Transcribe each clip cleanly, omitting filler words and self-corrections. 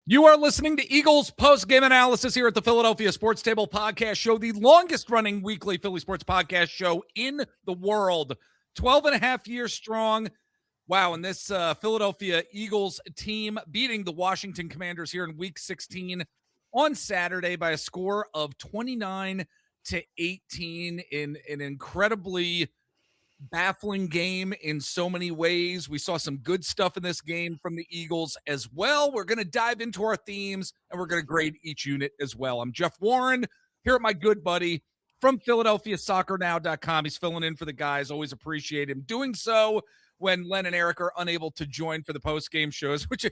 You are listening to Eagles post-game analysis here at the Philadelphia Sports Table Podcast Show, the longest-running weekly Philly sports podcast show in the world. 12 and a half years strong. Wow, and this Philadelphia Eagles team beating the Washington Commanders here in Week 16 on Saturday by a score of 29-18 in an incredibly baffling game in so many ways. We saw some good stuff in this game from the Eagles as well. We're going to dive into our themes, and we're going to grade each unit as well. I'm Jeff Warren here at my good buddy from PhiladelphiaSoccerNow.com. He's filling in for the guys. Always appreciate him doing so when Len and Eric are unable to join for the post-game shows, which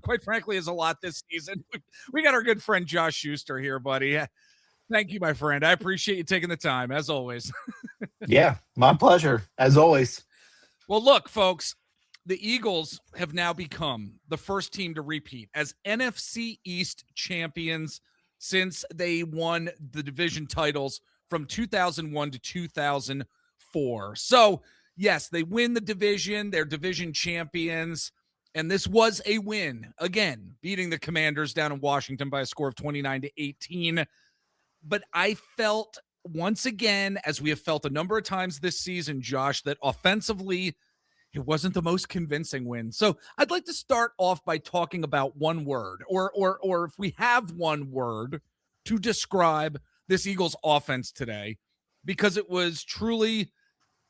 quite frankly is a lot this season. We got our good friend Josh Schuster here, buddy. Thank you, my friend. I appreciate you taking the time, as always. Yeah, my pleasure, as always. Well, look, folks, the Eagles have now become the first team to repeat as NFC East champions since they won the division titles from 2001 to 2004. So, yes, they win the division. They're division champions. And this was a win, again, beating the Commanders down in Washington by a score of 29-18. But I felt once again, as we have felt a number of times this season, Josh, that offensively it wasn't the most convincing win. So I'd like to start off by talking about one word, or if we have one word to describe this Eagles offense today, because it was truly,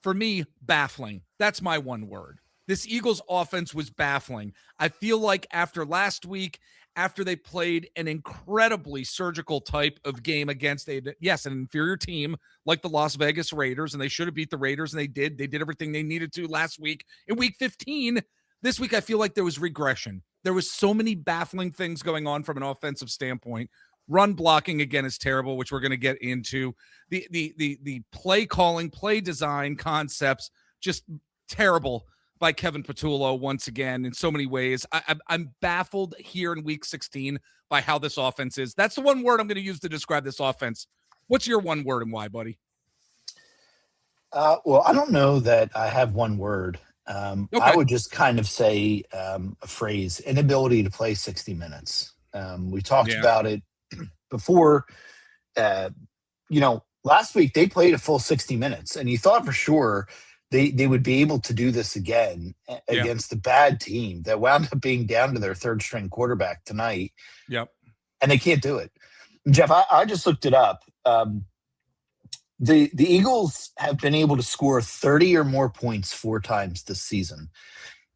for me, baffling. That's my one word. This Eagles offense was baffling. I feel like after last week, after they played an incredibly surgical type of game against an inferior team like the Las Vegas Raiders, and they should have beat the Raiders, and they did. They did everything they needed to last week. In Week 15, this week I feel like there was regression. There was so many baffling things going on from an offensive standpoint. Run blocking, again, is terrible, which we're going to get into. The play calling, play design concepts, just terrible by Kevin Patullo once again in so many ways. I'm baffled here in Week 16 by how this offense is. That's the one word I'm going to use to describe this offense. What's your one word and why, buddy? Well, I don't know that I have one word. Okay. I would just kind of say a phrase: inability to play 60 minutes. We talked about it before. Last week they played a full 60 minutes, and you thought for sure they would be able to do this again against a bad team that wound up being down to their third string quarterback tonight. Yep. And they can't do it. Jeff, I just looked it up. The Eagles have been able to score 30 or more points 4 times this season.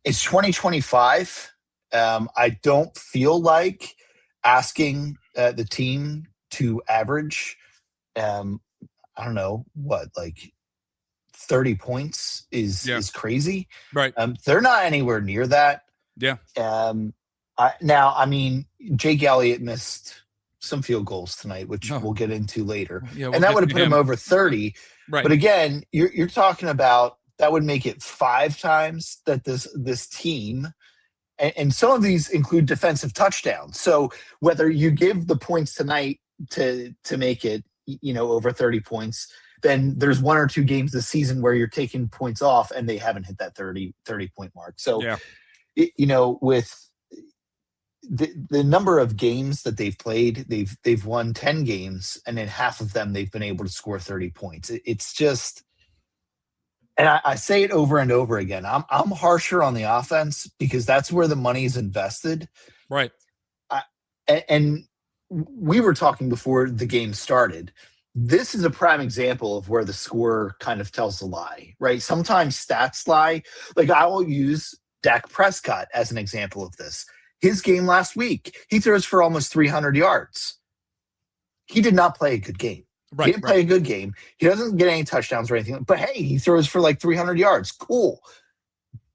It's 2025. I don't feel like asking the team to average, I don't know, 30 points is crazy. Right. They're not anywhere near that. Yeah. Jake Elliott missed some field goals tonight, which we'll get into later. Yeah, and that would have put him over 30. Right. But again, you're talking about that would make it 5 times that this team, and some of these include defensive touchdowns. So whether you give the points tonight to make it, over 30 points, then there's 1 or 2 games this season where you're taking points off and they haven't hit that 30 point mark. So, with the number of games that they've played, they've won 10 games, and in half of them they've been able to score 30 points. It's just, and I say it over and over again, I'm harsher on the offense because that's where the money is invested. Right. And we were talking before the game started. This is a prime example of where the score kind of tells a lie, right? Sometimes stats lie. Like, I will use Dak Prescott as an example of this. His game last week, he throws for almost 300 yards. He did not play a good game. Right, he didn't play a good game. He doesn't get any touchdowns or anything. But, hey, he throws for like 300 yards. Cool.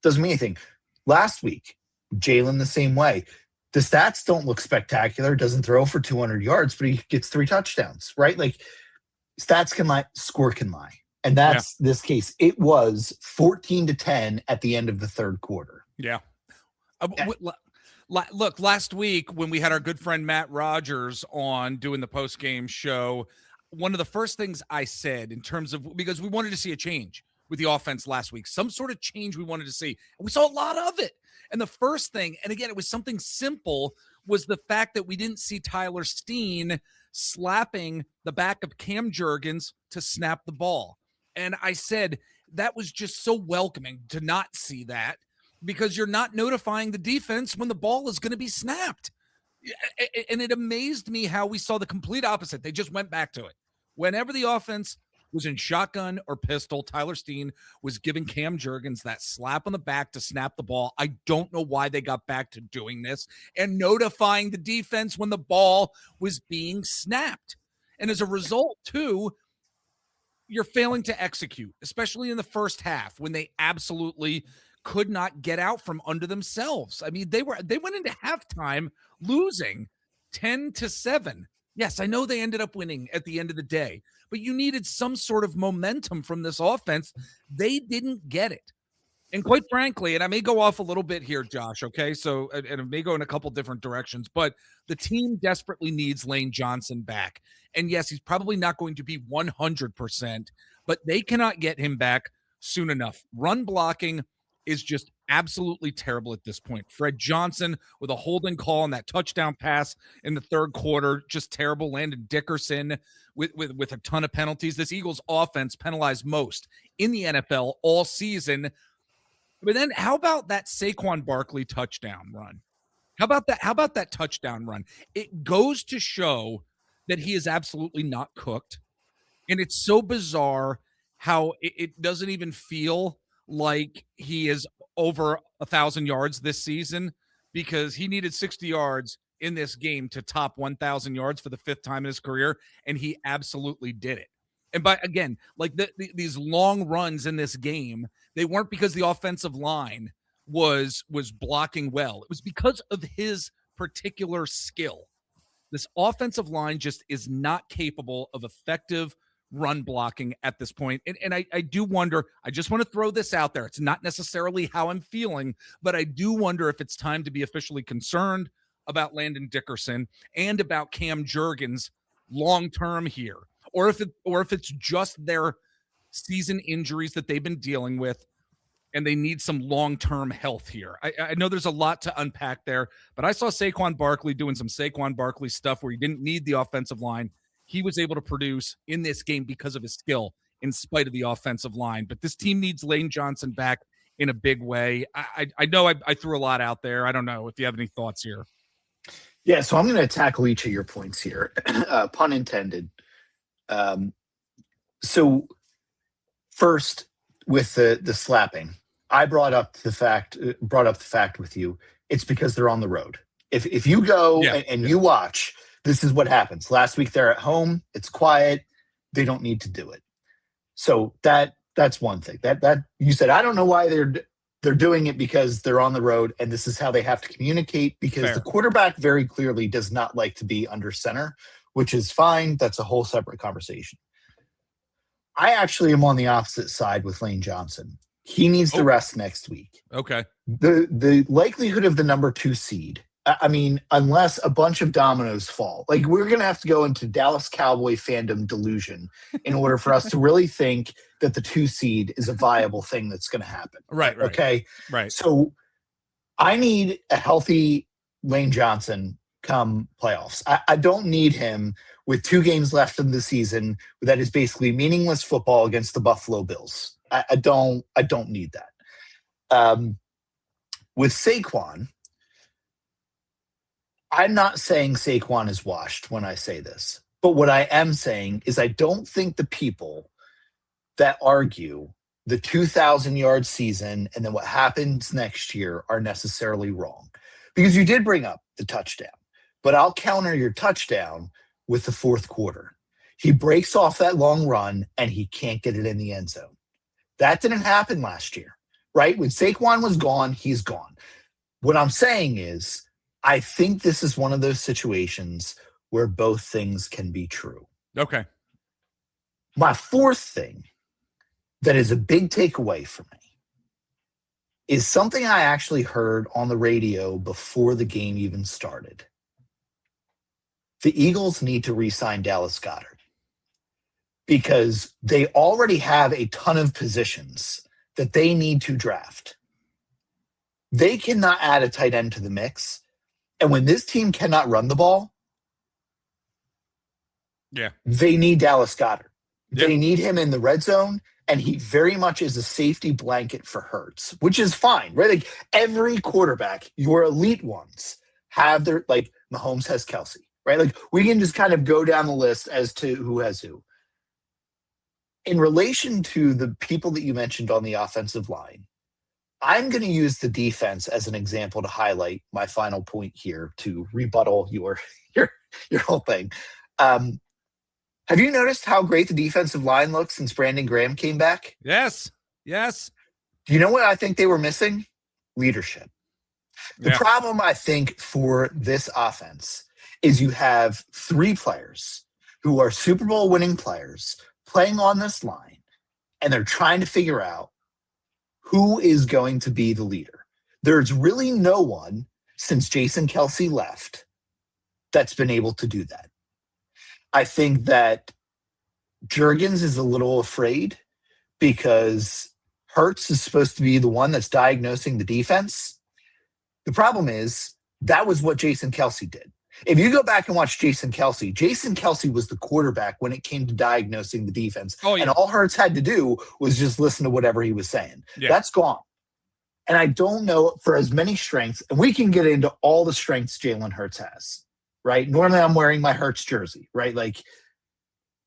Doesn't mean anything. Last week, Jalen the same way. The stats don't look spectacular. Doesn't throw for 200 yards, but he gets 3 touchdowns, right? Like, stats can lie, score can lie. And that's this case. It was 14-10 at the end of the third quarter. Yeah. Look, last week when we had our good friend Matt Rogers on doing the post-game show, one of the first things I said in terms of, because we wanted to see a change with the offense last week, some sort of change we wanted to see. And we saw a lot of it. And the first thing, and again, it was something simple, was the fact that we didn't see Tyler Steen slapping the back of Cam Jurgens to snap the ball. And I said that was just so welcoming to not see that, because you're not notifying the defense when the ball is going to be snapped. And it amazed me how we saw the complete opposite. They just went back to it. Whenever the offense was in shotgun or pistol, Tyler Steen was giving Cam Jurgens that slap on the back to snap the ball. I don't know why they got back to doing this and notifying the defense when the ball was being snapped. And as a result, too, you're failing to execute, especially in the first half when they absolutely could not get out from under themselves. I mean, they went into halftime losing 10-7. Yes, I know they ended up winning at the end of the day, but you needed some sort of momentum from this offense. They didn't get it. And quite frankly, and I may go off a little bit here, Josh, okay? So, and it may go in a couple different directions, but the team desperately needs Lane Johnson back. And yes, he's probably not going to be 100%, but they cannot get him back soon enough. Run blocking is just absolutely terrible at this point. Fred Johnson with a holding call on that touchdown pass in the third quarter, just terrible. Landon Dickerson with a ton of penalties. This Eagles offense penalized most in the NFL all season. But then how about that Saquon Barkley touchdown run? How about that touchdown run? It goes to show that he is absolutely not cooked. And it's so bizarre how it doesn't even feel like he is over 1,000 yards this season, because he needed 60 yards in this game to top 1,000 yards for the fifth time in his career, and he absolutely did it. And again, like these long runs in this game, they weren't because the offensive line was blocking well. It was because of his particular skill. This offensive line just is not capable of effective run blocking at this point. And I do wonder, I just want to throw this out there. It's not necessarily how I'm feeling, but I do wonder if it's time to be officially concerned about Landon Dickerson and about Cam Jurgens long-term here. Or if it's just their season injuries that they've been dealing with and they need some long-term health here. I know there's a lot to unpack there, but I saw Saquon Barkley doing some Saquon Barkley stuff where he didn't need the offensive line. He was able to produce in this game because of his skill in spite of the offensive line. But this team needs Lane Johnson back in a big way. I know I threw a lot out there. I don't know if you have any thoughts here. Yeah, so I'm going to tackle each of your points here, pun intended. So first, with the slapping, I brought up the fact with you. It's because they're on the road. If you go and you watch, this is what happens. Last week they're at home. It's quiet. They don't need to do it. So that's one thing. That you said, I don't know why they're doing it, because they're on the road and this is how they have to communicate, because Fair. The quarterback very clearly does not like to be under center, which is fine. That's a whole separate conversation. I actually am on the opposite side with Lane Johnson. He needs the rest next week. Okay. The likelihood of the number 2 seed, I mean, unless a bunch of dominoes fall, like we're going to have to go into Dallas Cowboy fandom delusion in order for us to really think that the 2 seed is a viable thing that's going to happen. Right. Okay. Right. So I need a healthy Lane Johnson come playoffs. I don't need him with 2 games left in the season that is basically meaningless football against the Buffalo Bills. I don't need that. With Saquon, I'm not saying Saquon is washed when I say this, but what I am saying is I don't think the people that argue the 2,000-yard season and then what happens next year are necessarily wrong. Because you did bring up the touchdown, but I'll counter your touchdown with the fourth quarter. He breaks off that long run and he can't get it in the end zone. That didn't happen last year, right? When Saquon was gone, he's gone. What I'm saying is, I think this is one of those situations where both things can be true. Okay. My fourth thing that is a big takeaway for me is something I actually heard on the radio before the game even started. The Eagles need to re-sign Dallas Goedert because they already have a ton of positions that they need to draft. They cannot add a tight end to the mix And when this team cannot run the ball, they need Dallas Goedert. Yeah. They need him in the red zone, and he very much is a safety blanket for Hurts, which is fine, right? Like every quarterback, your elite ones, have their, like Mahomes has Kelsey, right? Like we can just kind of go down the list as to who has who. In relation to the people that you mentioned on the offensive line, I'm going to use the defense as an example to highlight my final point here to rebuttal your whole thing. Have you noticed how great the defensive line looks since Brandon Graham came back? Yes. Do you know what I think they were missing? Leadership. The problem, I think, for this offense is you have 3 players who are Super Bowl winning players playing on this line, and they're trying to figure out who is going to be the leader. There's really no one since Jason Kelsey left that's been able to do that. I think that Juergens is a little afraid because Hurts is supposed to be the one that's diagnosing the defense. The problem is that was what Jason Kelsey did. If you go back and watch Jason Kelsey was the quarterback when it came to diagnosing the defense. Oh, yeah. And all Hurts had to do was just listen to whatever he was saying. Yeah. That's gone. And I don't know, for as many strengths, and we can get into all the strengths Jalen Hurts has, right? Normally I'm wearing my Hurts jersey, right? Like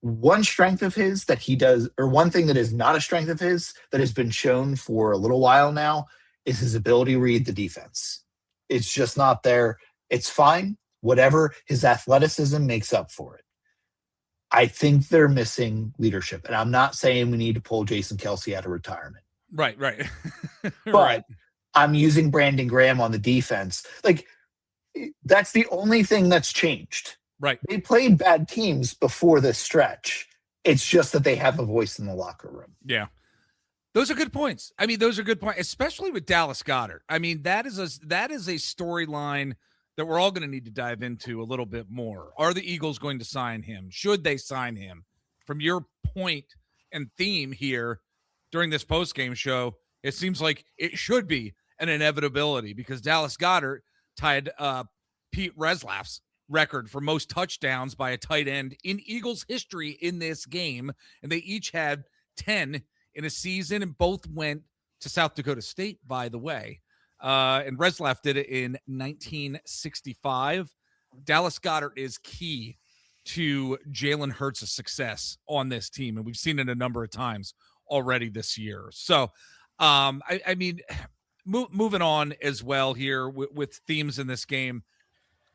one strength of his that he does, or one thing that is not a strength of his that has been shown for a little while now, is his ability to read the defense. It's just not there. It's fine. Whatever, his athleticism makes up for it. I think they're missing leadership. And I'm not saying we need to pull Jason Kelsey out of retirement. Right. But Right. I'm using Brandon Graham on the defense. Like, that's the only thing that's changed. Right. They played bad teams before this stretch. It's just that they have a voice in the locker room. Yeah. Those are good points. I mean, those are good points, especially with Dallas Goedert. I mean, that is a storyline that we're all going to need to dive into a little bit more. Are the Eagles going to sign him? Should they sign him? From your point and theme here during this postgame show, it seems like it should be an inevitability because Dallas Goedert tied Pete Reslaf's record for most touchdowns by a tight end in Eagles history in this game, and they each had 10 in a season, and both went to South Dakota State, by the way. And Reslaf did it in 1965. Dallas Goedert is key to Jalen Hurts' success on this team, and we've seen it a number of times already this year. So, I mean, moving on as well here with themes in this game,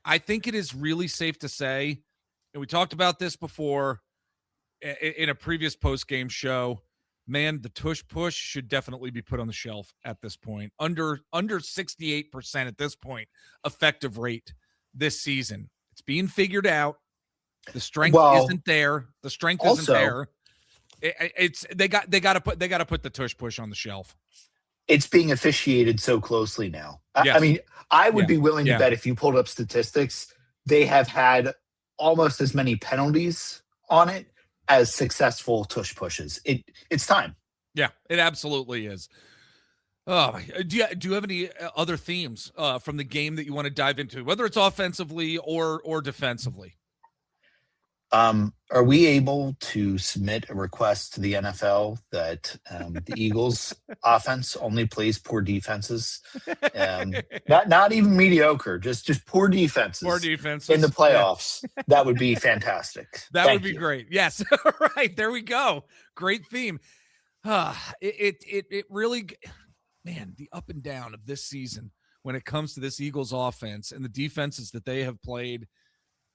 I think it is really safe to say, and we talked about this before in a previous post-game show, man, the tush push should definitely be put on the shelf at this point. Under 68% at this point effective rate this season. It's being figured out. The strength isn't there. The strength isn't there. They got to put the tush push on the shelf. It's being officiated so closely now. Yes. I mean, I would be willing to bet if you pulled up statistics, they have had almost as many penalties on it as successful tush pushes. It's time. Yeah, it absolutely is. Oh, do you have any other themes from the game that you want to dive into, whether it's offensively or defensively? Are we able to submit a request to the NFL that the Eagles offense only plays poor defenses? Not even mediocre, just poor defenses. Poor defenses in the playoffs. Yeah. That would be fantastic. That would be great. Yes. All right. There we go. Great theme. It really, man, the up and down of this season when it comes to this Eagles offense and the defenses that they have played,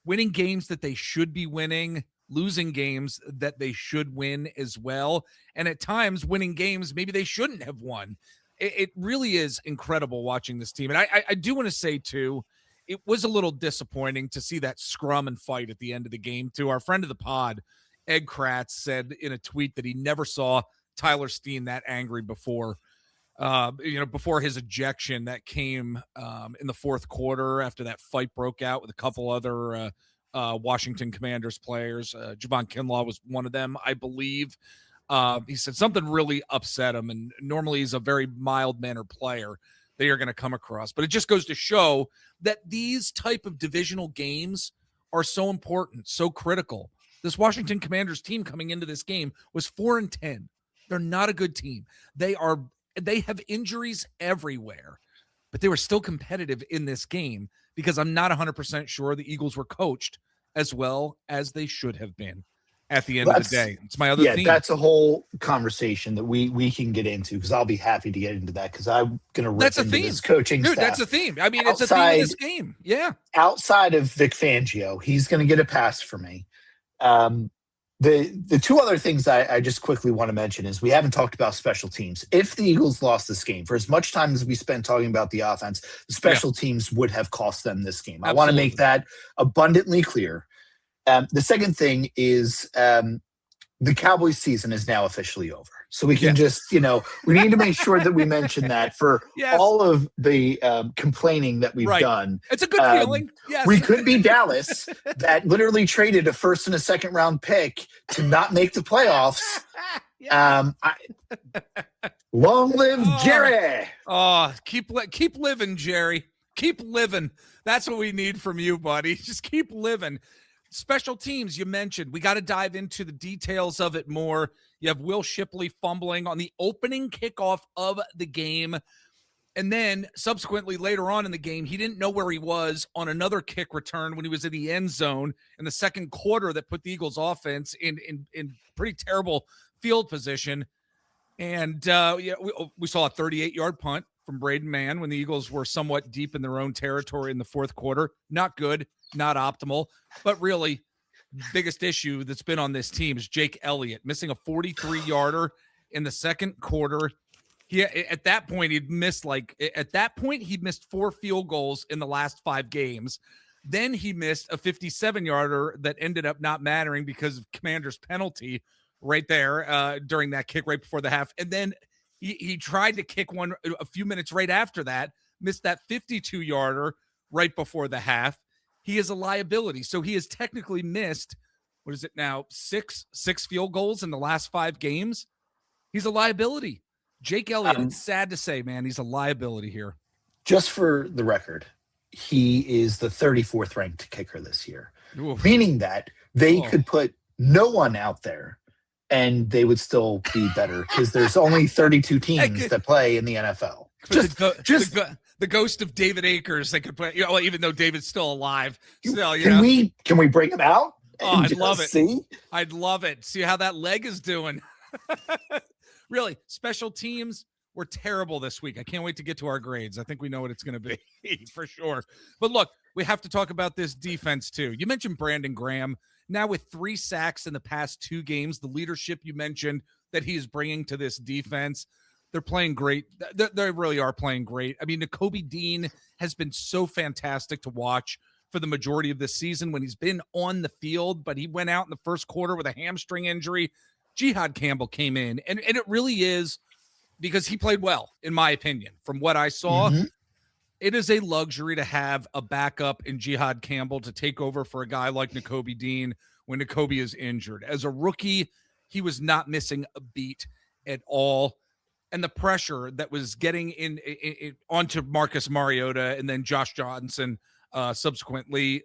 winning games that they should be winning, losing games that they should win as well. And at times winning games maybe they shouldn't have won. It really is incredible watching this team. And I do want to say too, it was a little disappointing to see that scrum and fight at the end of the game too. Our friend of the pod, Ed Kratz, said in a tweet that he never saw Tyler Steen that angry before. Before his ejection that came in the fourth quarter after that fight broke out with a couple other Washington Commanders players. Javon Kinlaw was one of them, I believe. He said something really upset him, and normally he's a very mild-mannered player. they are going to come across. But it just goes to show that these type of divisional games are so important, so critical. This Washington Commanders team coming into this game was 4-10. They're not a good team. They have injuries everywhere, but they were still competitive in this game because I'm not 100% sure the Eagles were coached as well as they should have been at the end of the day. It's my other theme. That's a whole conversation that we can get into, because I'll be happy to get into that, because I'm going to rip into this coaching staff. That's a theme. I mean, it's a theme of this game. Yeah. Outside of Vic Fangio, he's going to get a pass for me. The two other things I just quickly want to mention is we haven't talked about special teams. If the Eagles lost this game, for as much time as we spent talking about the offense, the special teams would have cost them this game. Absolutely. I want to make that abundantly clear. The second thing is the Cowboys season is now officially over. So we can just, we need to make sure that we mention that for all of the complaining that we've done. It's a good feeling. Yes. We could be Dallas, that literally traded a first and a second round pick to not make the playoffs. Long live Jerry. Oh, keep living, Jerry. Keep living. That's what we need from you, buddy. Just keep living. Special teams, you mentioned. We got to dive into the details of it more. You have Will Shipley fumbling on the opening kickoff of the game. And then subsequently later on in the game, he didn't know where he was on another kick return when he was in the end zone in the second quarter that put the Eagles offense in pretty terrible field position. And we saw a 38-yard punt from Braden Mann when the Eagles were somewhat deep in their own territory in the fourth quarter. Not good, not optimal, but really biggest issue that's been on this team is Jake Elliott missing a 43-yarder in the second quarter. At that point, he missed 4 field goals in the last 5 games. Then he missed a 57-yarder that ended up not mattering because of Commander's penalty right there during that kick right before the half. And then he tried to kick one a few minutes right after that, missed that 52-yarder right before the half. He is a liability. So he has technically missed, what is it now, six field goals in the last 5 games. He's a liability. Jake Elliott, it's sad to say, man, he's a liability here. Just for the record, he is the 34th ranked kicker this year, Oof. Meaning that they could put no one out there and they would still be better, because there's only 32 teams that play in the NFL. The ghost of David Akers that could play, even though David's still alive. Still, can we bring him out? Oh, I'd love it. See? I'd love it. See how that leg is doing. Really, special teams were terrible this week. I can't wait to get to our grades. I think we know what it's going to be for sure. But look, we have to talk about this defense too. You mentioned Brandon Graham. Now with 3 sacks in the past 2 games, the leadership you mentioned that he is bringing to this defense, they're playing great. They really are playing great. I mean, Nakobe Dean has been so fantastic to watch for the majority of this season when he's been on the field, but he went out in the first quarter with a hamstring injury. Jihad Campbell came in, and it really is because he played well, in my opinion. From what I saw, It is a luxury to have a backup in Jihad Campbell to take over for a guy like Nakobe Dean when Nakobe is injured. As a rookie, he was not missing a beat at all. And the pressure that was getting in onto Marcus Mariota and then Josh Johnson subsequently,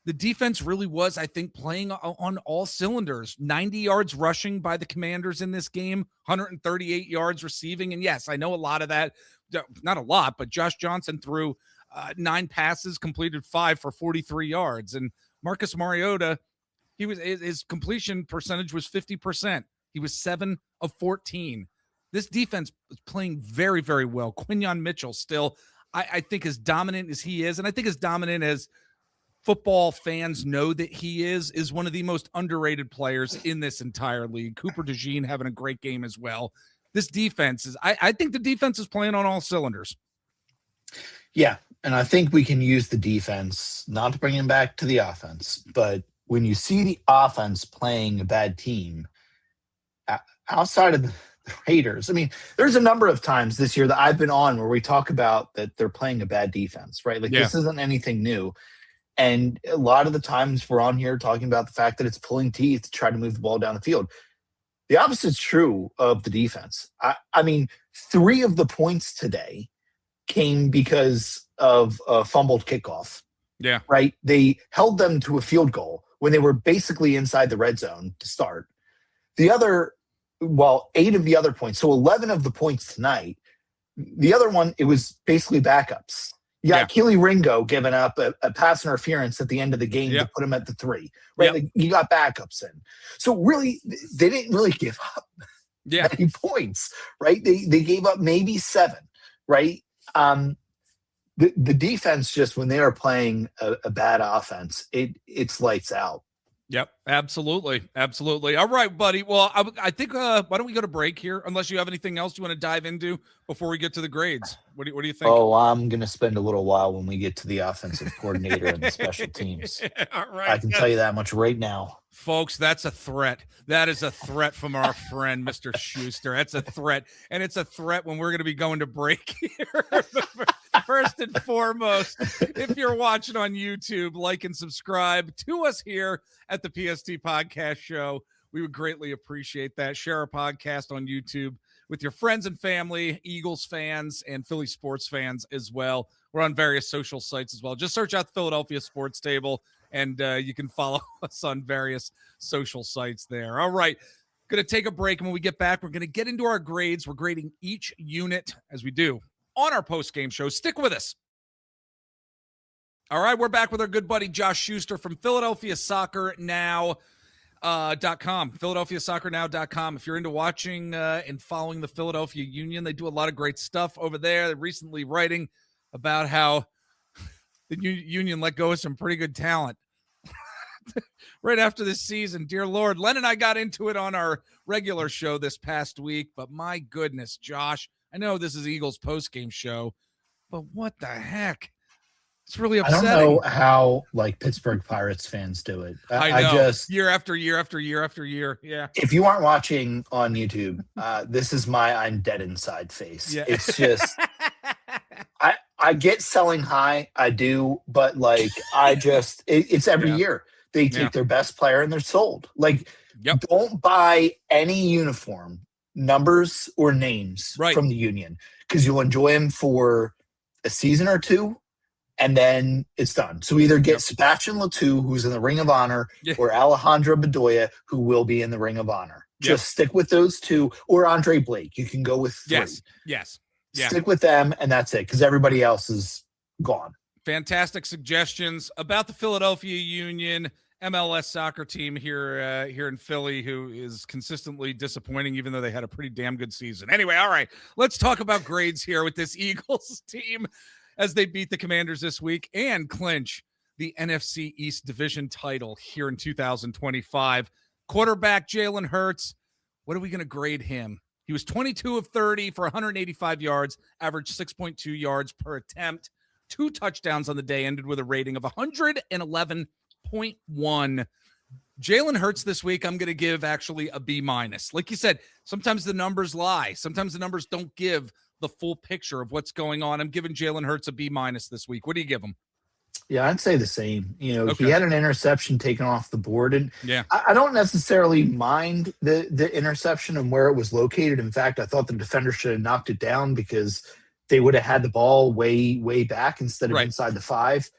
the defense really was, I think, playing on all cylinders. 90 yards rushing by the Commanders in this game, 138 yards receiving. And yes, I know a lot of that, not a lot, but Josh Johnson threw 9 passes, completed 5 for 43 yards. And Marcus Mariota, his completion percentage was 50%. He was 7 of 14. This defense is playing very, very well. Quinyon Mitchell still, I think, as dominant as he is, and I think as dominant as football fans know that he is one of the most underrated players in this entire league. Cooper DeJean having a great game as well. This defense is, I think the defense is playing on all cylinders. Yeah, and I think we can use the defense, not to bring him back to the offense, but when you see the offense playing a bad team, outside of the Raiders, I mean, there's a number of times this year that I've been on where we talk about that they're playing a bad defense, right? Like, This isn't anything new. And a lot of the times we're on here talking about the fact that it's pulling teeth to try to move the ball down the field. The opposite's true of the defense. I mean, 3 of the points today came because of a fumbled kickoff. Yeah. Right? They held them to a field goal when they were basically inside the red zone to start. 8 of the other points, so 11 of the points tonight. The other one, it was basically backups. You got Keely Ringo giving up a pass interference at the end of the game to put him at the 3. Right? Yep. Like, you got backups in. So really, they didn't really give up many points, right? They gave up maybe 7, right? The defense, just when they are playing a bad offense, it's lights out. Yep, absolutely. All right, buddy. Well, I think why don't we go to break here? Unless you have anything else you want to dive into before we get to the grades. What do you think? Oh, I'm going to spend a little while when we get to the offensive coordinator and the special teams. All right, I can tell you that much right now. Folks, that's a threat. That is a threat from our friend, Mr. Schuster. That's a threat. And it's a threat when we're going to be going to break here. First and foremost, if you're watching on YouTube, like and subscribe to us here at the PST Podcast Show. We would greatly appreciate that. Share our podcast on YouTube with your friends and family, Eagles fans and Philly sports fans as well. We're on various social sites as well. Just search out the Philadelphia Sports Table, and you can follow us on various social sites there. All right. Going to take a break, and when we get back, we're going to get into our grades. We're grading each unit as we do on our post-game show. Stick with us. All right, we're back with our good buddy Josh Schuster from PhiladelphiaSoccerNow.com. PhiladelphiaSoccerNow.com. If you're into watching and following the Philadelphia Union, they do a lot of great stuff over there. They're recently writing about how the Union let go of some pretty good talent right after this season. Dear Lord, Len and I got into it on our regular show this past week, but my goodness, Josh, I know this is Eagles post-game show, but what the heck? It's really upsetting. I don't know how Pittsburgh Pirates fans do it. I know. I just year after year after year after year. Yeah. If you aren't watching on YouTube, this is my I'm dead inside face. Yeah. It's just I get selling high, I do, but it's every year. They take their best player and they're sold. Don't buy any uniform, numbers or names from the Union, because you'll enjoy them for a season or two, and then it's done. So either get Sebastian Latou, who's in the Ring of Honor, or Alejandro Bedoya, who will be in the Ring of Honor. Just stick with those two, or Andre Blake. You can go with 3. Yes. Stick with them, and that's it, because everybody else is gone. Fantastic suggestions about the Philadelphia Union MLS soccer team here in Philly, who is consistently disappointing, even though they had a pretty damn good season. Anyway, all right, let's talk about grades here with this Eagles team as they beat the Commanders this week and clinch the NFC East Division title here in 2025. Quarterback Jalen Hurts, what are we going to grade him? He was 22 of 30 for 185 yards, averaged 6.2 yards per attempt, 2 touchdowns on the day, ended with a rating of 111.1. Jalen Hurts this week, I'm going to give actually a B-. Like you said, sometimes the numbers lie. Sometimes the numbers don't give the full picture of what's going on. I'm giving Jalen Hurts a B- this week. What do you give him? Yeah, I'd say the same. He had an interception taken off the board, and I don't necessarily mind the interception and where it was located. In fact, I thought the defender should have knocked it down because they would have had the ball way back instead of inside the 5.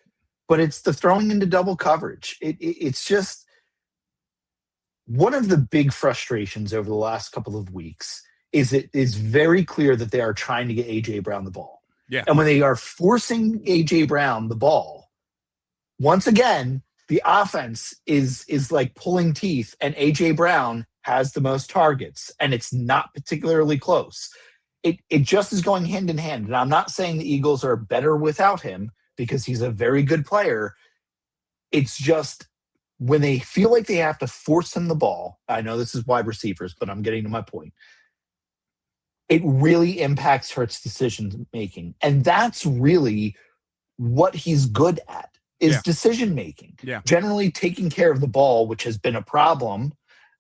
But it's the throwing into double coverage. It's just one of the big frustrations over the last couple of weeks is it is very clear that they are trying to get A.J. Brown the ball. Yeah. And when they are forcing A.J. Brown the ball, once again, the offense is like pulling teeth, and A.J. Brown has the most targets, and it's not particularly close. It just is going hand in hand. And I'm not saying the Eagles are better without him, because he's a very good player. It's just when they feel like they have to force him the ball, I know this is wide receivers, but I'm getting to my point. It really impacts Hurts' decision-making. And that's really what he's good at, is decision-making. Yeah. Generally taking care of the ball, which has been a problem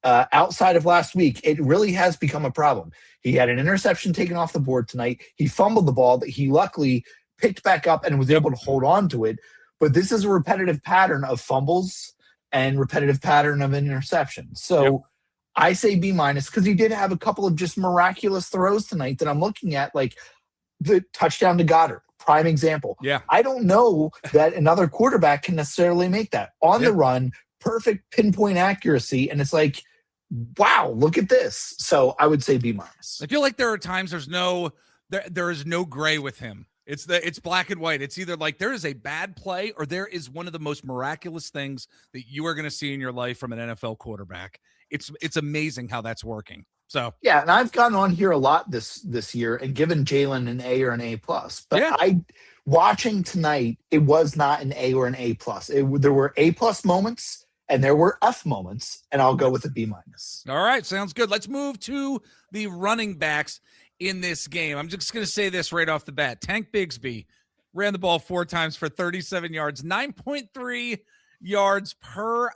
outside of last week. It really has become a problem. He had an interception taken off the board tonight. He fumbled the ball that he luckily picked back up and was able to hold on to it. But this is a repetitive pattern of fumbles and repetitive pattern of interceptions. So I say B- because he did have a couple of just miraculous throws tonight that I'm looking at. the touchdown to Goddard, prime example. Yeah. I don't know that another quarterback can necessarily make that. On the run, perfect pinpoint accuracy, and it's like, wow, look at this. So I would say B-. I feel like there are times there is no gray with him. It's black and white. It's either like there is a bad play or there is one of the most miraculous things that you are going to see in your life from an NFL quarterback. It's amazing how that's working. So yeah, and I've gone on here a lot this year and given Jalen an A or an A+. But watching tonight, it was not an A or an A+. There were A+ moments and there were F moments, and I'll go with a B-. All right, sounds good. Let's move to the running backs in this game. I'm just going to say this right off the bat. Tank Bigsby ran the ball 4 times for 37 yards, 9.3 yards per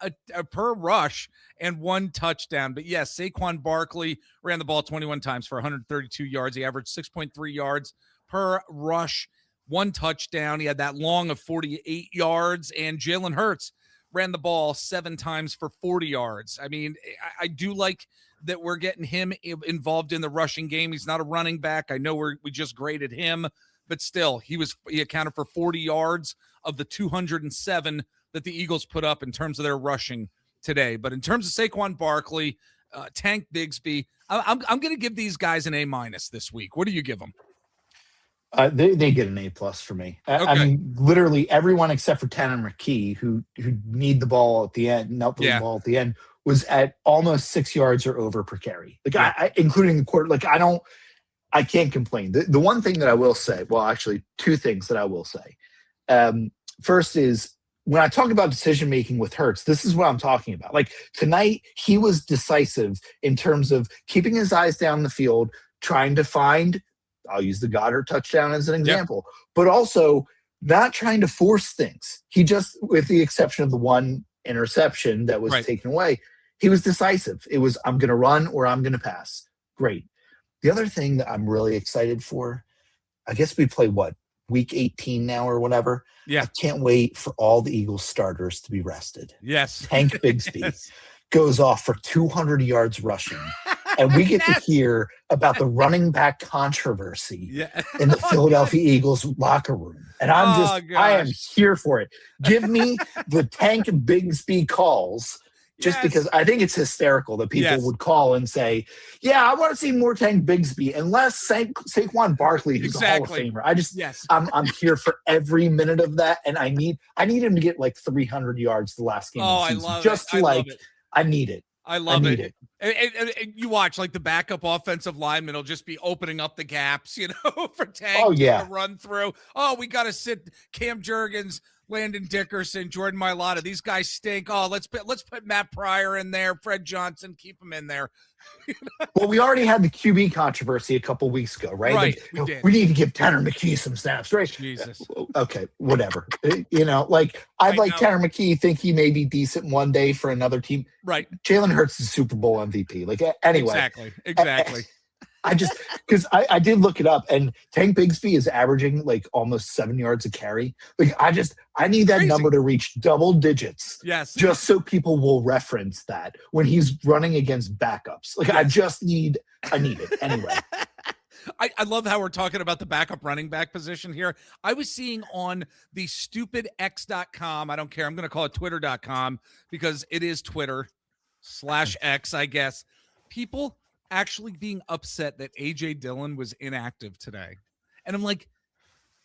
rush, and 1 touchdown. But yes, Saquon Barkley ran the ball 21 times for 132 yards. He averaged 6.3 yards per rush, 1 touchdown. He had that long of 48 yards, and Jalen Hurts ran the ball 7 times for 40 yards. I mean, I do like that we're getting him involved in the rushing game. He's not a running back. I know we just graded him, but still, he accounted for 40 yards of the 207 that the Eagles put up in terms of their rushing today. But in terms of Saquon Barkley, Tank Bigsby, I'm going to give these guys an A- this week. What do you give them? They get an A+ for me. Okay. I mean, literally everyone except for Tanner McKee, who need the ball at the end, not the ball at the end, was at almost 6 yards or over per carry. Like I including the quarter. Like I can't complain. The one thing that I will say, well, actually 2 things that I will say. First is when I talk about decision making with Hurts, this is what I'm talking about. Like tonight, he was decisive in terms of keeping his eyes down the field, trying to find. I'll use the Goddard touchdown as an example, but also not trying to force things. He just, with the exception of the 1 interception that was taken away, he was decisive. It was, I'm going to run or I'm going to pass. Great. The other thing that I'm really excited for, I guess we play week 18 now or whatever. Yeah. I can't wait for all the Eagles starters to be rested. Yes. Tank Bigsby goes off for 200 yards rushing. And we get to hear about the running back controversy in the Philadelphia Eagles locker room. And I am here for it. Give me the Tank Bigsby calls, just because I think it's hysterical that people would call and say, I want to see more Tank Bigsby, unless Saquon Barkley, who's a Hall of Famer. I'm here for every minute of that. And I need him to get like 300 yards the last game of the season. I need it. I love it. And you watch, like, the backup offensive lineman will just be opening up the gaps, for Tank to run through. Oh, we got to sit Cam Jurgens, Landon Dickerson, Jordan Mailata. These guys stink. Oh, let's put Matt Pryor in there, Fred Johnson, keep him in there. Well, we already had the QB controversy a couple weeks ago, right? Right, like, we need to give Tanner McKee some snaps, right? Jesus. Okay, whatever. I'd like Tanner McKee, think he may be decent one day for another team. Right. Jalen Hurts is Super Bowl MVP. Like, anyway. Exactly. Because I did look it up, and Tank Bigsby is averaging like almost 7 yards a carry. Like, I need that number to reach double digits. Yes. Just so people will reference that when he's running against backups. Like, I need it anyway. I love how we're talking about the backup running back position here. I was seeing on the stupid x.com, I don't care, I'm going to call it twitter.com because it is Twitter/X, I guess. People actually being upset that AJ Dillon was inactive today. And I'm like,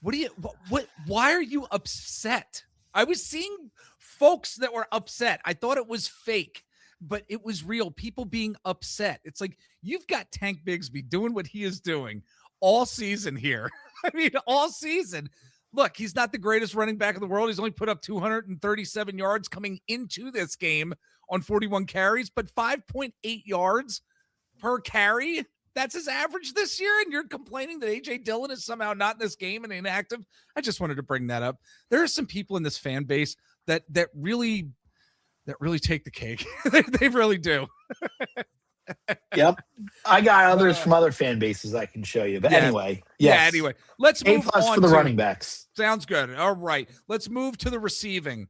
why are you upset? I was seeing folks that were upset. I thought it was fake, but it was real. People being upset. It's like, you've got Tank Bigsby doing what he is doing all season here. I mean, all season. Look, he's not the greatest running back in the world. He's only put up 237 yards coming into this game on 41 carries, but 5.8 yards per carry. That's his average this year, and you're complaining that AJ Dillon is somehow not in this game and inactive. I just wanted to bring that up. There are some people in this fan base that really take the cake. They really do. Yep. I got others from other fan bases I can show you. But anyway, yes. Yeah, anyway. Let's move on for the running backs. Sounds good. All right. Let's move to the receiving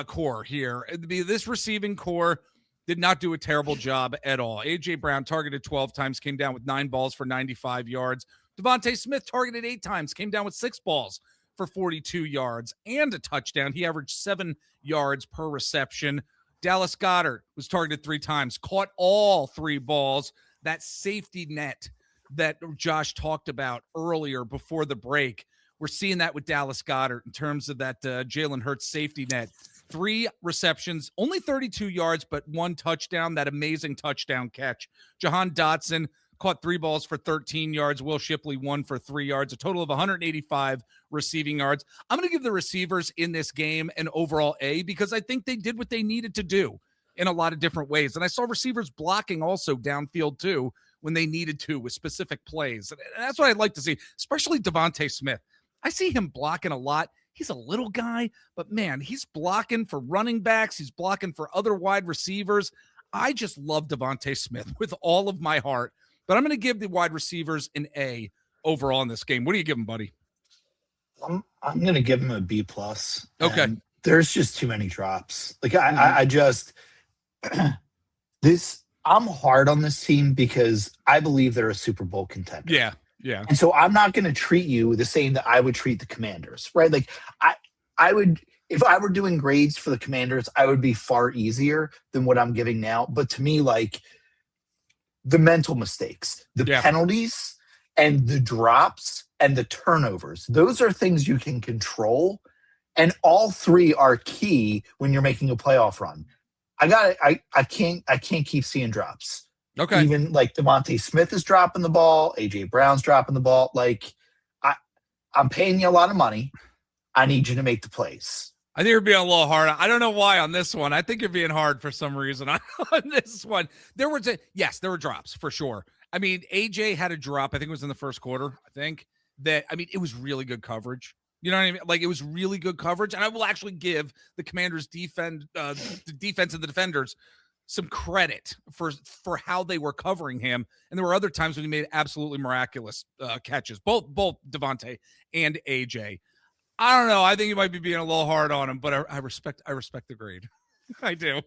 core here. This receiving core did not do a terrible job at all. A.J. Brown targeted 12 times, came down with 9 balls for 95 yards. Devontae Smith targeted 8 times, came down with 6 balls for 42 yards and a touchdown. He averaged 7 yards per reception. Dallas Goedert was targeted 3 times, caught all 3 balls. That safety net that Josh talked about earlier before the break, we're seeing that with Dallas Goedert in terms of that Jalen Hurts safety net. 3 receptions, only 32 yards, but 1 touchdown, that amazing touchdown catch. Jahan Dotson caught 3 balls for 13 yards. Will Shipley 1 for 3 yards, a total of 185 receiving yards. I'm going to give the receivers in this game an overall A because I think they did what they needed to do in a lot of different ways. And I saw receivers blocking also downfield too when they needed to with specific plays. And that's what I'd like to see, especially Devontae Smith. I see him blocking a lot. He's a little guy, but man, he's blocking for running backs. He's blocking for other wide receivers. I just love Devontae Smith with all of my heart, but I'm going to give the wide receivers an A overall in this game. What do you give him, buddy? I'm going to give him a B plus. Okay. There's just too many drops. Like I just, I'm hard on this team because I believe they're a Super Bowl contender. Yeah. Yeah. And so I'm not going to treat you the same that I would treat the Commanders, right? Like I would, if I were doing grades for the Commanders, I would be far easier than what I'm giving now. But to me, like the mental mistakes, the penalties and the drops and the turnovers, those are things you can control. And all 3 are key when you're making a playoff run. I can't keep seeing drops. Okay. Even like Devontae Smith is dropping the ball. AJ Brown's dropping the ball. Like I'm paying you a lot of money. I need you to make the plays. I think you're being a little hard. I don't know why on this one. I think you're being hard for some reason on this one. There were drops for sure. I mean, AJ had a drop. I think it was in the first quarter. It was really good coverage. You know what I mean? Like it was really good coverage. And I will actually give the Commanders the defense and the defenders some credit for how they were covering him. And there were other times when he made absolutely miraculous catches, both Devontae and AJ. I don't know. I think you might be being a little hard on him, but I respect the grade. I do.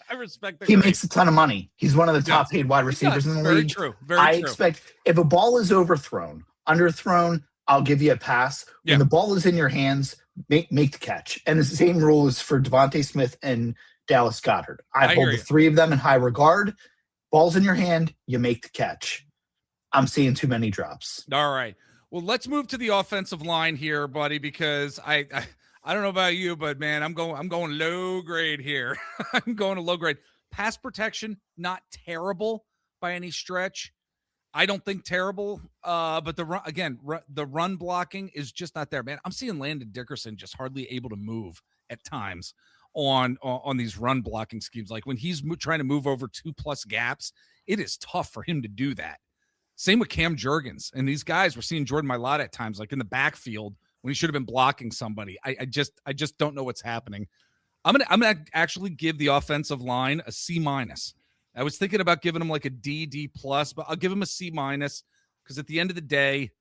I respect the grade. He makes a ton of money. He's one of the top paid wide receivers in the league. True. Very true. Expect if a ball is overthrown, underthrown, I'll give you a pass. When the ball is in your hands, make the catch. And the same rule is for Devontae Smith and Dallas Goedert. I hold the 3 of them in high regard. Ball's in your hand, you make the catch. I'm seeing too many drops. All right. Well, let's move to the offensive line here, buddy, because I don't know about you, but man, I'm going low grade here. I'm going to low grade. Pass protection, not terrible by any stretch. I don't think terrible, but the run blocking is just not there, man. I'm seeing Landon Dickerson just hardly able to move at times on these run blocking schemes. Like when he's trying to move over 2+ gaps, it is tough for him to do that. Same with Cam Jurgens and these guys. We're seeing Jordan Mailata at times, like in the backfield when he should have been blocking somebody. I just don't know what's happening. I'm gonna actually give the offensive line a C-. I was thinking about giving him like a D+, but I'll give him a C- because at the end of the day,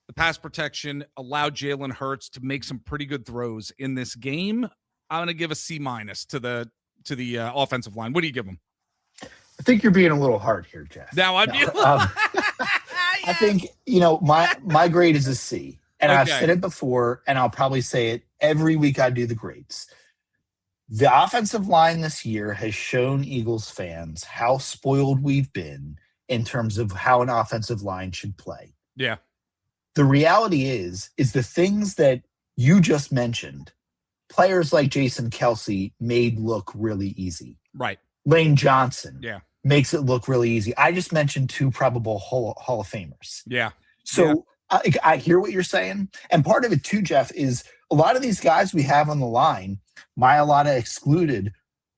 the pass protection allowed Jalen Hurts to make some pretty good throws in this game. I'm going to give a C- to the offensive line. What do you give him? I think you're being a little hard here, Jeff. Now I'm yes. I think, my grade is a C. And I've said it before, and I'll probably say it every week I do the grades. The offensive line this year has shown Eagles fans how spoiled we've been in terms of how an offensive line should play. Yeah. The reality is the things that you just mentioned, players like Jason Kelce made look really easy. Right. Lane Johnson makes it look really easy. I just mentioned two probable Hall of Famers. Yeah. So I hear what you're saying. And part of it too, Jeff, is a lot of these guys we have on the line, Mailata excluded,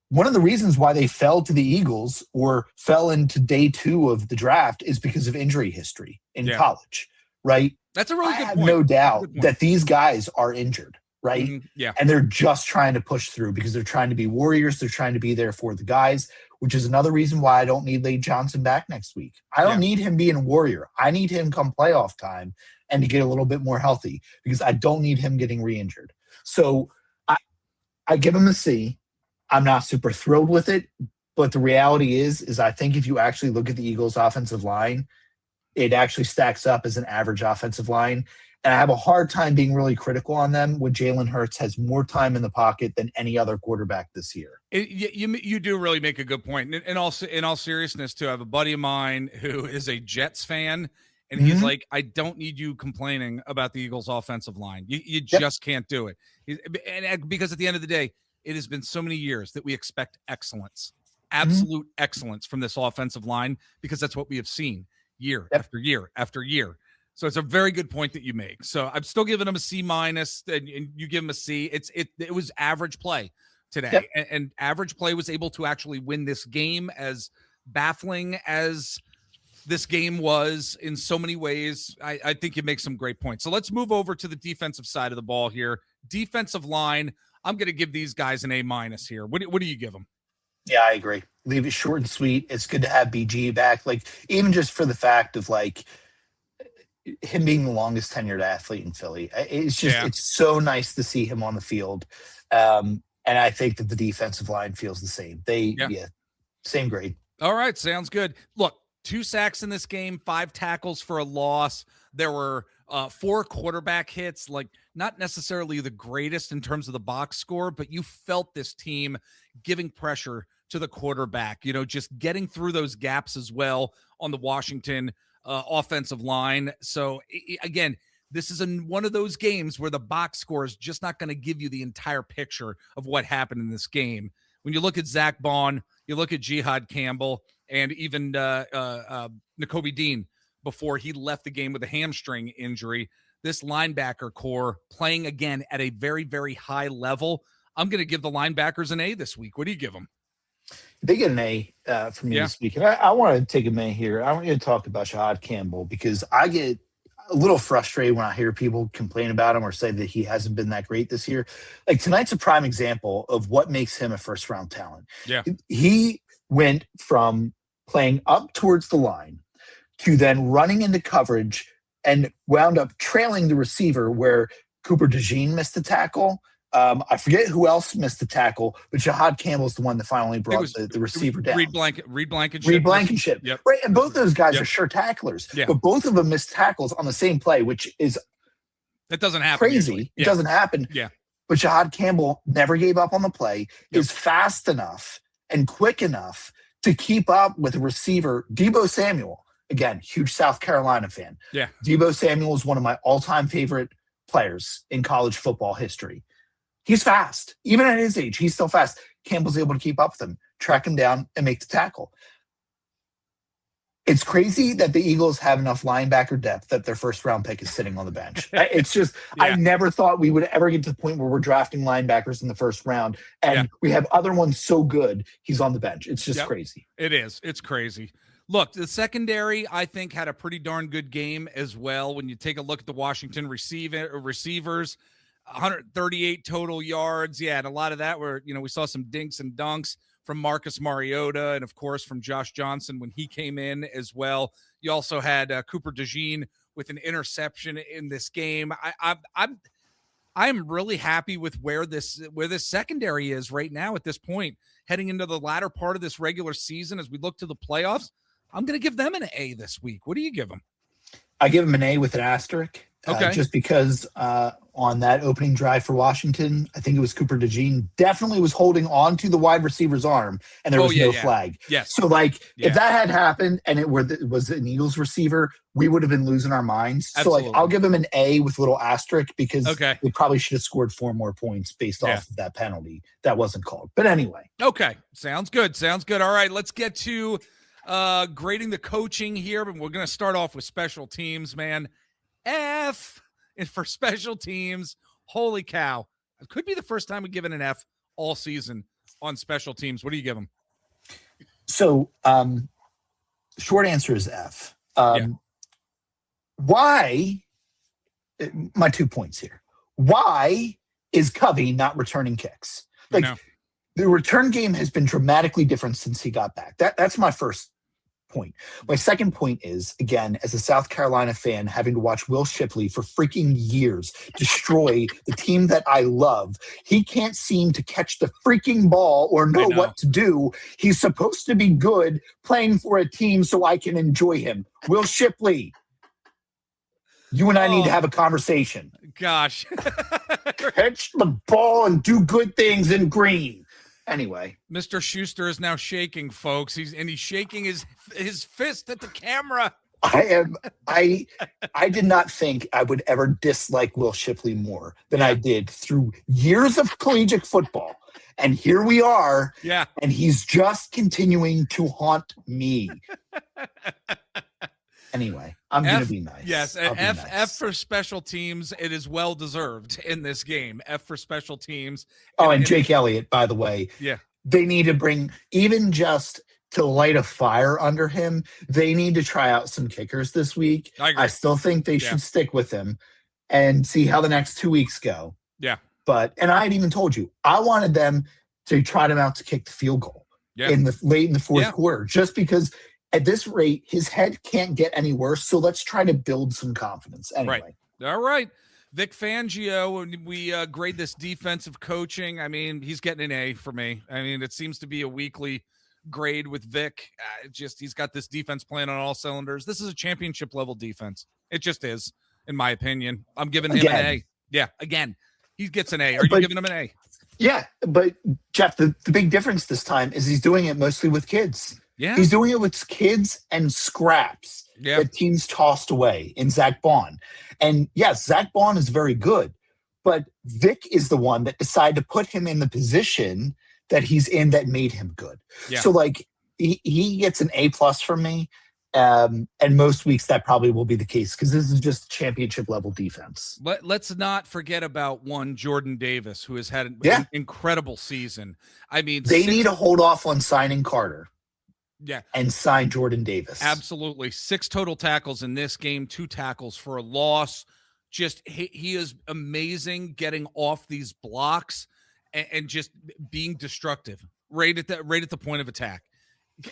one of the reasons why they fell to the Eagles or fell into day 2 of the draft is because of injury history in college, right? That's a really good point. I have no doubt that these guys are injured, right? Mm-hmm. Yeah. And they're just trying to push through because they're trying to be warriors. They're trying to be there for the guys, which is another reason why I don't need Lane Johnson back next week. I don't need him being a warrior. I need him come playoff time and to get a little bit more healthy because I don't need him getting re-injured. So I give him a C. I'm not super thrilled with it, but the reality is I think if you actually look at the Eagles' offensive line, it actually stacks up as an average offensive line. And I have a hard time being really critical on them when Jalen Hurts has more time in the pocket than any other quarterback this year. You do really make a good point. In all seriousness, too, I have a buddy of mine who is a Jets fan, and he's like, I don't need you complaining about the Eagles' offensive line. You just can't do it. And because at the end of the day, it has been so many years that we expect excellence, absolute excellence from this offensive line, because that's what we have seen year after year after year. So it's a very good point that you make. So I'm still giving them a C-, and you give them a C. It was average play today, and average play was able to actually win this game, as baffling as this game was in so many ways. I think you make some great points. So let's move over to the defensive side of the ball here. Defensive line, I'm going to give these guys an A- here. What do you give them? Yeah, I agree. Leave it short and sweet. It's good to have BG back. Like, even just for the fact of like him being the longest tenured athlete in Philly, it's just it's so nice to see him on the field. And I think that the defensive line feels the same. Same grade. All right, sounds good. Look, 2 sacks in this game, 5 tackles for a loss. There were 4 quarterback hits, like not necessarily the greatest in terms of the box score, but you felt this team giving pressure to the quarterback, just getting through those gaps as well on the Washington offensive line. So again, this is one of those games where the box score is just not going to give you the entire picture of what happened in this game. When you look at Zach Bond, you look at Jihad Campbell, and even Nakobe Dean before he left the game with a hamstring injury, this linebacker core playing again at a very, very high level. I'm going to give the linebackers an A this week. What do you give them? They get an A from me this week. And I want to take a minute here. I want you to talk about Jihad Campbell, because I get a little frustrated when I hear people complain about him or say that he hasn't been that great this year. Like, tonight's a prime example of what makes him a first-round talent. Yeah. He went from playing up towards the line to then running into coverage and wound up trailing the receiver where Cooper DeJean missed the tackle. I forget who else missed the tackle, but Jihad Campbell's the one that finally brought the receiver down. Reed Blankenship. Reed Blankenship. Yep. Right. And both those guys are sure tacklers. Yeah. But both of them missed tackles on the same play, which is that doesn't happen. Crazy. It doesn't happen. Yeah. But Jihad Campbell never gave up on the play, is fast enough and quick enough to keep up with a receiver. Deebo Samuel, again, huge South Carolina fan. Yeah. Deebo Samuel is one of my all-time favorite players in college football history. He's fast. Even at his age, he's still fast. Campbell's able to keep up with him, track him down, and make the tackle. It's crazy that the Eagles have enough linebacker depth that their first-round pick is sitting on the bench. It's just, I never thought we would ever get to the point where we're drafting linebackers in the first round, and we have other ones so good, he's on the bench. It's just crazy. It is. It's crazy. Look, the secondary, I think, had a pretty darn good game as well. When you take a look at the Washington receivers, 138 total yards. Yeah, and a lot of that were, we saw some dinks and dunks from Marcus Mariota and, of course, from Josh Johnson when he came in as well. You also had Cooper DeJean with an interception in this game. I'm really happy with where this secondary is right now at this point, heading into the latter part of this regular season as we look to the playoffs. I'm going to give them an A this week. What do you give them? I give them an A with an asterisk. Just because on that opening drive for Washington, I think it was Cooper DeJean definitely was holding on to the wide receiver's arm, and there was no flag. Yes. So, if that had happened and it was an Eagles receiver, we would have been losing our minds. Absolutely. So, I'll give him an A with a little asterisk because we probably should have scored 4 more points based off of that penalty that wasn't called. But anyway. Okay. Sounds good. All right, let's get to grading the coaching here, but we're going to start off with special teams, man. F for special teams. Holy cow. It could be the first time we've given an F all season on special teams. What do you give them? So, short answer is F. Why? My 2 points here. Why is Covey not returning kicks? The return game has been dramatically different since he got back. That's my first point. My second point is, again, as a South Carolina fan, having to watch Will Shipley for freaking years destroy the team that I love. He can't seem to catch the freaking ball or know what to do. He's supposed to be good playing for a team so I can enjoy him. Will Shipley, you and I need to have a conversation. Gosh. Catch the ball and do good things in green. Anyway, Mr. Schuster is now shaking, folks. He's shaking his fist at the camera. I did not think I would ever dislike Will Shipley more than I did through years of collegiate football. And here we are. Yeah. And he's just continuing to haunt me. Anyway, I'm going to be nice. Yes, F for special teams. It is well deserved in this game. F for special teams. And Jake Elliott, by the way. Yeah. They need to bring, even just to light a fire under him, they need to try out some kickers this week. I still think they should stick with him and see how the next 2 weeks go. Yeah. And I had even told you, I wanted them to try them out to kick the field goal late in the fourth quarter, just because at this rate, his head can't get any worse. So let's try to build some confidence. Anyway. Right. All right. Vic Fangio, when we grade this defensive coaching, I mean, he's getting an A for me. I mean, it seems to be a weekly grade with Vic. He's got this defense playing on all cylinders. This is a championship level defense. It just is, in my opinion. I'm giving him an A. Yeah, again, he gets an A. Are you giving him an A? Yeah, but Jeff, the big difference this time is he's doing it mostly with kids. Yeah. He's doing it with kids and scraps that teams tossed away in Zach Bond. And yes, Zach Bond is very good, but Vic is the one that decided to put him in the position that he's in that made him good. Yeah. So like he gets an A+ from me. And most weeks that probably will be the case because this is just championship level defense. Let's not forget about Jordan Davis, who has had an incredible season. I mean, they need to hold off on signing Carter. Yeah. And sign Jordan Davis. Absolutely. 6 total tackles in this game, 2 tackles for a loss. Just he is amazing getting off these blocks and just being destructive right at the point of attack.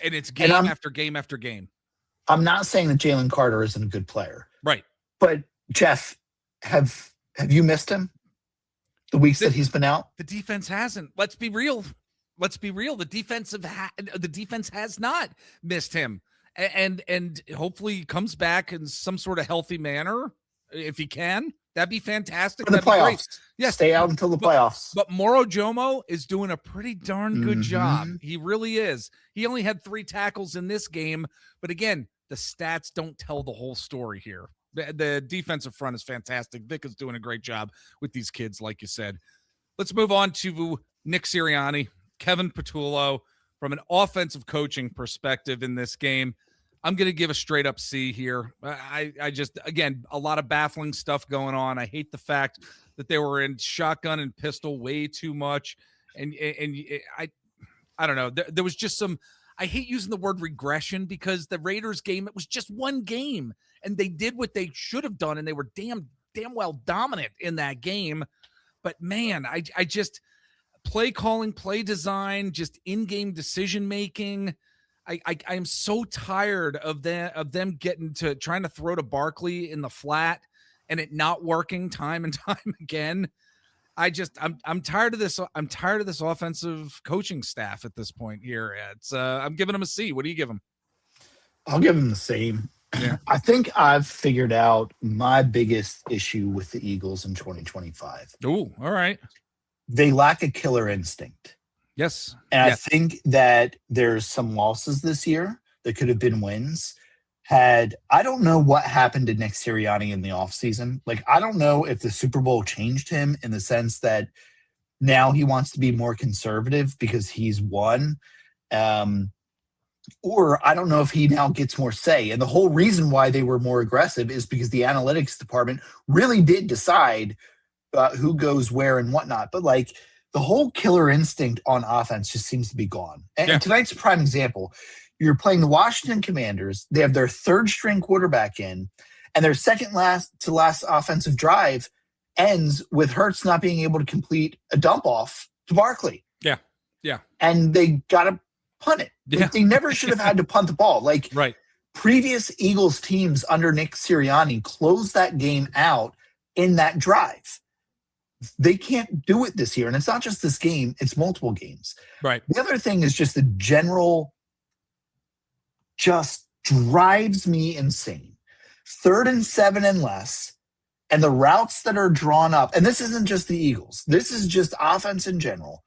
And it's game after game after game. I'm not saying that Jalen Carter isn't a good player. Right. But Jeff, have you missed him the weeks that he's been out? The defense hasn't. Let's be real. The defense has not missed him, and hopefully he comes back in some sort of healthy manner if he can. That'd be fantastic. For the playoffs, stay out until the playoffs. But Moro Jomo is doing a pretty darn good job. He really is. He only had 3 tackles in this game, but again, the stats don't tell the whole story here. The defensive front is fantastic. Vic is doing a great job with these kids, like you said. Let's move on to Nick Sirianni. Kevin Patullo, from an offensive coaching perspective in this game, I'm going to give a straight up C here. I just, again, a lot of baffling stuff going on. I hate the fact that they were in shotgun and pistol way too much. And I don't know. There was just some, I hate using the word regression because the Raiders game, it was just one game and they did what they should have done. And they were damn well dominant in that game. But man, I just, play calling, play design, just in-game decision making. I am so tired of them getting to trying to throw to Barkley in the flat and it not working time and time again. I'm tired of this. I'm tired of this offensive coaching staff at this point here. I'm giving them a C. What do you give them? I'll give them the same. Yeah. I think I've figured out my biggest issue with the Eagles in 2025. Oh, all right. They lack a killer instinct. Yes. And I think that there's some losses this year that could have been wins. I don't know what happened to Nick Sirianni in the offseason. Like, I don't know if the Super Bowl changed him in the sense that now he wants to be more conservative because he's won. Or I don't know if he now gets more say. And the whole reason why they were more aggressive is because the analytics department really did decide who goes where and whatnot. But like the whole killer instinct on offense just seems to be gone. And tonight's a prime example. You're playing the Washington Commanders. They have their 3rd string quarterback in, and their second to last offensive drive ends with Hurts not being able to complete a dump off to Barkley. Yeah. Yeah. And they got to punt it. Yeah. Like, they never should have had to punt the ball. Like, Right. previous Eagles teams under Nick Sirianni closed that game out in that drive. They can't do it this year. And it's not just this game, it's multiple games. Right. The other thing is just the general, just drives me insane. 3rd and 7 and less, and the routes that are drawn up, and this isn't just the Eagles, this is just offense in general.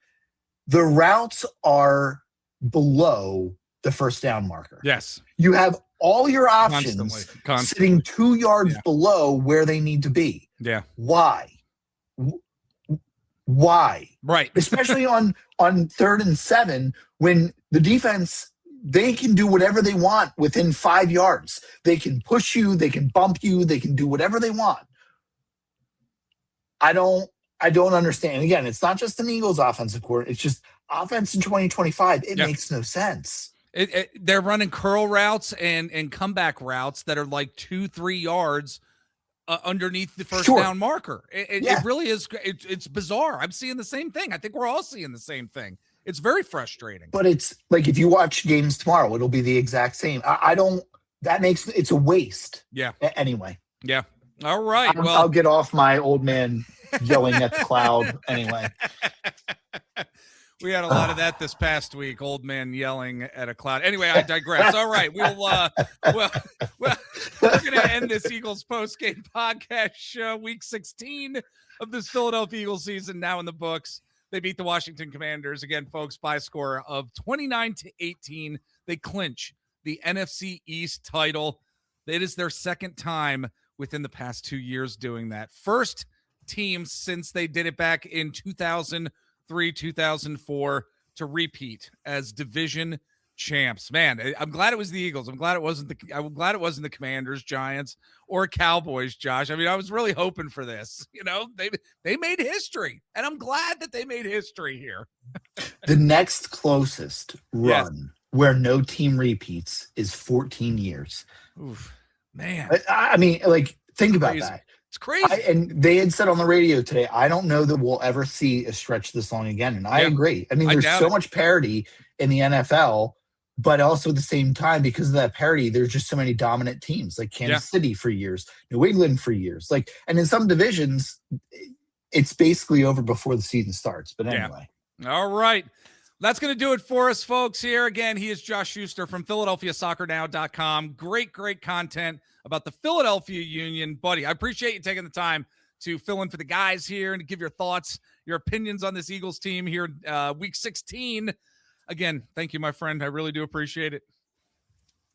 The routes are below the first down marker. Yes. You have all your options Constantly. sitting 2 yards below where they need to be. Yeah. Why? Why? Right. Especially on 3rd and 7, when the defense, they can do whatever they want within 5 yards. They can push you, they can bump you, they can do whatever they want. I don't understand. And again, it's not just an Eagles offensive court. It's just offense in 2025. It makes no sense. They're running curl routes and comeback routes that are like 2-3 yards underneath the first down marker. It really is. It's bizarre. I'm seeing the same thing. I think we're all seeing the same thing. It's very frustrating. But it's like, if you watch games tomorrow, it'll be the exact same. It's a waste. Yeah. Anyway. Yeah. All right. I'll get off my old man yelling at the cloud anyway. We had a lot of that this past week. Old man yelling at a cloud. Anyway, I digress. All right, we're going to end this Eagles post-game podcast show. Week 16 of this Philadelphia Eagles season now in the books. They beat the Washington Commanders again, folks, by a score of 29-18. They clinch the NFC East title. It is their second time within the past 2 years doing that. First team since they did it back in 2003, 2004 to repeat as division champs. Man, I'm glad it was the Eagles. I'm glad it wasn't the Commanders, Giants, or Cowboys, Josh. I mean, I was really hoping for this. You know, they made history, and I'm glad that they made history here. The next closest run where no team repeats is 14 years. Oof, man. I mean, like, think about that. It's crazy. And they had said on the radio today, I don't know that we'll ever see a stretch this long again. And I agree. I mean, there's so much parity in the NFL, but also at the same time, because of that parity, there's just so many dominant teams, like Kansas City for years, New England for years. Like, and in some divisions, it's basically over before the season starts. But anyway. All right. That's going to do it for us, folks. Here again, he is Josh Schuster from PhiladelphiaSoccerNow.com. Great content about the Philadelphia Union. Buddy, I appreciate you taking the time to fill in for the guys here and to give your thoughts, your opinions on this Eagles team here, week 16. Again, thank you, my friend. I really do appreciate it.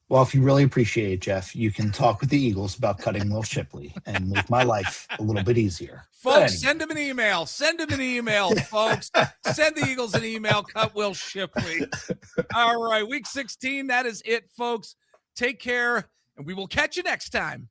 Well, if you really appreciate it, Jeff, you can talk with the Eagles about cutting Will Shipley and make my life a little bit easier. Folks, send him an email. Send him an email, folks. Send the Eagles an email. Cut Will Shipley. All right, week 16, that is it, folks. Take care, and we will catch you next time.